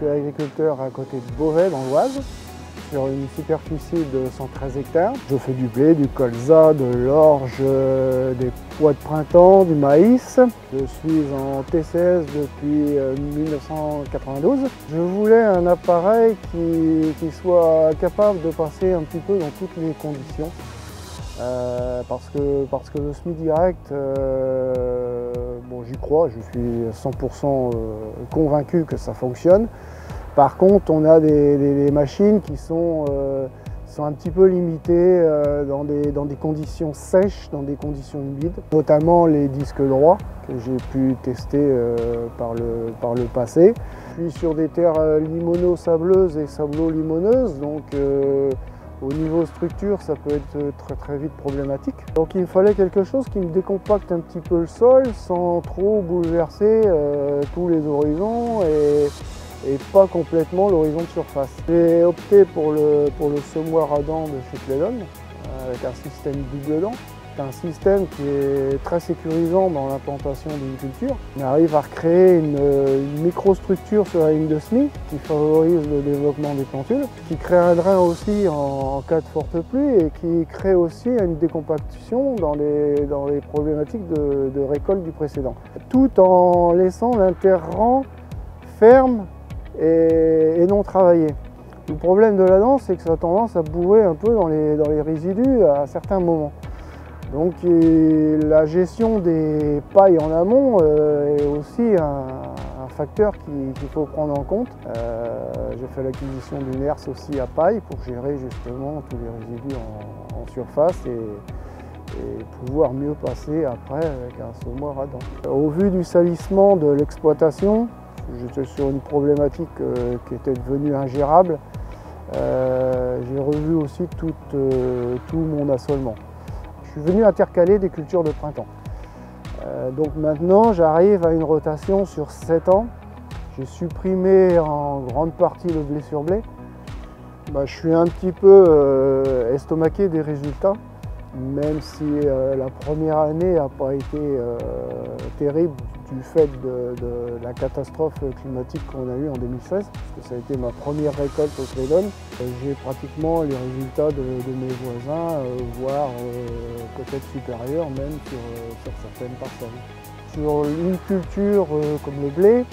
suis agriculteur à côté de Beauvais, dans l'Oise, sur une superficie de 113 hectares. Je fais du blé, du colza, de l'orge, des pois de printemps, du maïs. Je suis en TCS depuis 1992. Je voulais un appareil qui soit capable de passer un petit peu dans toutes les conditions. Parce que le semi-direct, bon, j'y crois, je suis 100% convaincu que ça fonctionne. Par contre, on a des machines qui sont un petit peu limitées dans des conditions sèches, dans des conditions humides, notamment les disques droits que j'ai pu tester par le passé. Je suis sur des terres limono-sableuses et sablo-limoneuses, donc au niveau structure, ça peut être très vite problématique. Donc il me fallait quelque chose qui me décompacte un petit peu le sol sans trop bouleverser tous les horizons et pas complètement l'horizon de surface. J'ai opté pour le semoir à dents de chez Cledon avec un système double dent. C'est un système qui est très sécurisant dans l'implantation d'une culture. On arrive à recréer une microstructure sur la ligne de semis qui favorise le développement des plantules, qui crée un drain aussi en cas de forte pluie et qui crée aussi une décompaction dans les problématiques de récolte du précédent. Tout en laissant l'interrang ferme et non travaillé. Le problème de la dent, c'est que ça a tendance à bourrer un peu dans les résidus à certains moments. Donc la gestion des pailles en amont est aussi un facteur qu'il faut prendre en compte. J'ai fait l'acquisition d'une herse aussi à paille pour gérer justement tous les résidus en surface et pouvoir mieux passer après avec un semoir à dents. Au vu du salissement de l'exploitation, j'étais sur une problématique qui était devenue ingérable. J'ai revu aussi tout mon assolement. Je suis venu intercaler des cultures de printemps. Donc maintenant, j'arrive à une rotation sur 7 ans. J'ai supprimé en grande partie le blé sur blé. Je suis un petit peu estomaqué des résultats, même si la première année n'a pas été terrible du fait de la catastrophe climatique qu'on a eue en 2016, parce que ça a été ma première récolte au Cledon. J'ai pratiquement les résultats de mes voisins, voire peut-être supérieurs même sur certaines parcelles. Sur une culture comme le blé,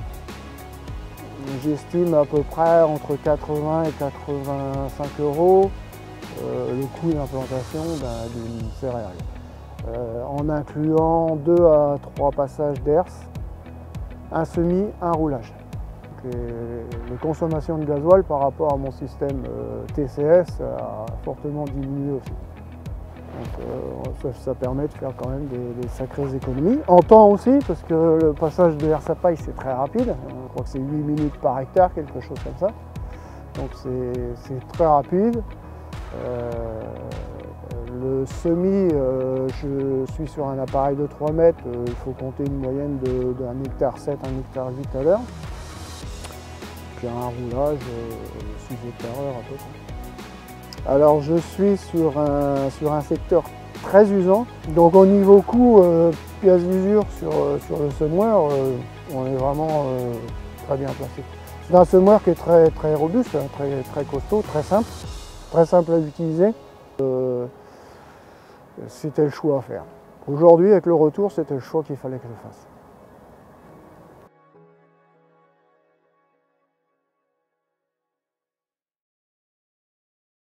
j'estime à peu près entre 80 et 85 € le coût d'implantation d'une céréale. En incluant 2 à 3 passages d'herse, un semis, un roulage. Les consommations de gasoil par rapport à mon système TCS a fortement diminué aussi. Donc ça permet de faire quand même des sacrées économies. En temps aussi, parce que le passage de herse à paille c'est très rapide, je crois que c'est 8 minutes par hectare, quelque chose comme ça. Donc c'est très rapide. Le semis, je suis sur un appareil de 3 mètres, il faut compter une moyenne d'1,7 hectare, 1,8 hectare à l'heure. Puis un roulage 6 hectares heure à peu près. Alors je suis sur un secteur très usant, donc au niveau coût, pièce d'usure sur le semoir, on est vraiment très bien placé. C'est un semoir qui est très robuste, très costaud, très simple à utiliser. C'était le choix à faire. Aujourd'hui, avec le retour, c'était le choix qu'il fallait que je fasse.